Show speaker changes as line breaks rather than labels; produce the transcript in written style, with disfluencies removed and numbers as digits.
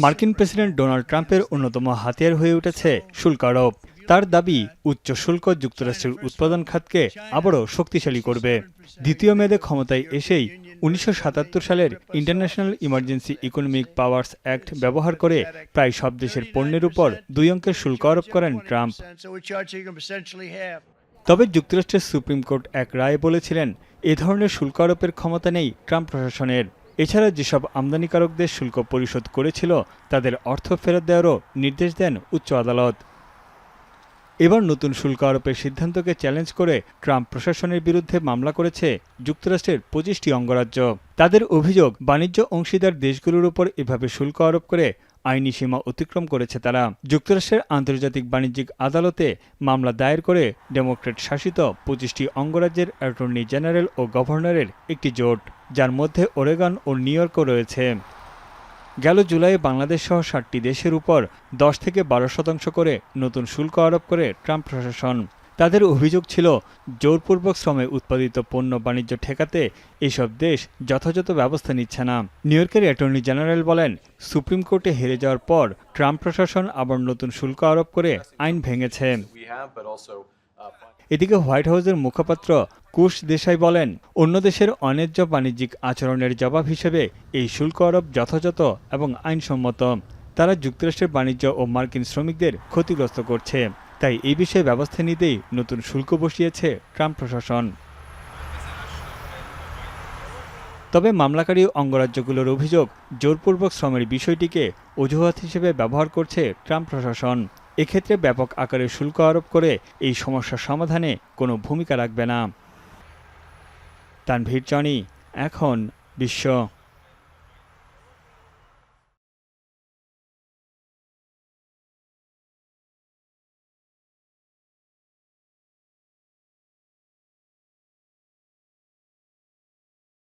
মার্কিন president Donald ট্রাম্পের অন্যতম হাতিয়ার হয়ে উঠেছে শুল্ক আরোপ। তার দাবি, উচ্চ শুল্ক যুক্তরাষ্ট্রের উৎপাদন খাতকে আবারও শক্তিশালী করবে। দ্বিতীয় মেয়াদে ক্ষমতায় এসেই ১৯৭৭ সালের international emergency economic powers act ব্যবহার করে প্রায় সব দেশের পণ্যের উপর ২ অঙ্কের শুল্ক আরোপ করেন ট্রাম্প। তবে যুক্তরাষ্ট্রের সুপ্রিম কোর্ট এক রায়ে বলেছিলেন, এ ধরনের শুল্ক আরোপের ক্ষমতা নেই ট্রাম্প প্রশাসনের। এছাড়া যেসব আমদানিকারকদের শুল্ক পরিশোধ করেছিল তাদের অর্থ ফেরত দেওয়ারও নির্দেশ দেন উচ্চ আদালত। এবার নতুন শুল্ক আরোপের সিদ্ধান্তকে চ্যালেঞ্জ করে ট্রাম্প প্রশাসনের বিরুদ্ধে মামলা করেছে যুক্তরাষ্ট্রের ২৫টি অঙ্গরাজ্য। তাদের অভিযোগ, বাণিজ্য অংশীদার দেশগুলোর উপর এভাবে শুল্ক আরোপ করে আইনি সীমা অতিক্রম করেছে তারা। যুক্তরাষ্ট্রের আন্তর্জাতিক বাণিজ্যিক আদালতে মামলা দায়ের করে ডেমোক্র্যাট শাসিত ২৫টি অঙ্গরাজ্যের অ্যাটর্নি জেনারেল ও গভর্নরের একটি জোট, যার মধ্যে ওরেগন ও নিউ ইয়র্কও রয়েছে। গেল জুলাইয়ে বাংলাদেশ সহ ৬০টি দেশের উপর ১০ থেকে ১২% করে নতুন শুল্ক আরোপ করে ট্রাম্প প্রশাসন। তাদের অভিযোগ ছিল, জোরপূর্বক শ্রমে উৎপাদিত পণ্য বাণিজ্য ঠেকাতে এসব দেশ যথাযথ ব্যবস্থা নিচ্ছে না। নিউ ইয়র্কের অ্যাটর্নি জেনারেল বলেন, সুপ্রিম কোর্টে হেরে যাওয়ার পর ট্রাম্প প্রশাসন আবার নতুন শুল্ক আরোপ করে আইন ভেঙেছে। এদিকে হোয়াইট হাউসের মুখপাত্র কুশ দেশাই বলেন, অন্য দেশের অন্যায্য বাণিজ্যিক আচরণের জবাব হিসেবে এই শুল্ক আরোপ যথাযথ এবং আইনসম্মত। তারা যুক্তরাষ্ট্রের বাণিজ্য ও মার্কিন শ্রমিকদের ক্ষতিগ্রস্ত করছে, তাই এই বিষয়ে ব্যবস্থা নিতেই নতুন শুল্ক বসিয়েছে ট্রাম্প প্রশাসন। তবে মামলাকারী অঙ্গরাজ্যগুলোর অভিযোগ, জোরপূর্বক শ্রমের বিষয়টিকে অজুহাত হিসেবে ব্যবহার করছে ট্রাম্প প্রশাসন। এক্ষেত্রে ব্যাপক আকারে শুল্ক আরোপ করে এই সমস্যার সমাধানে কোনো ভূমিকা রাখবে না। তানভীর জনি, এখন বিশ্ব।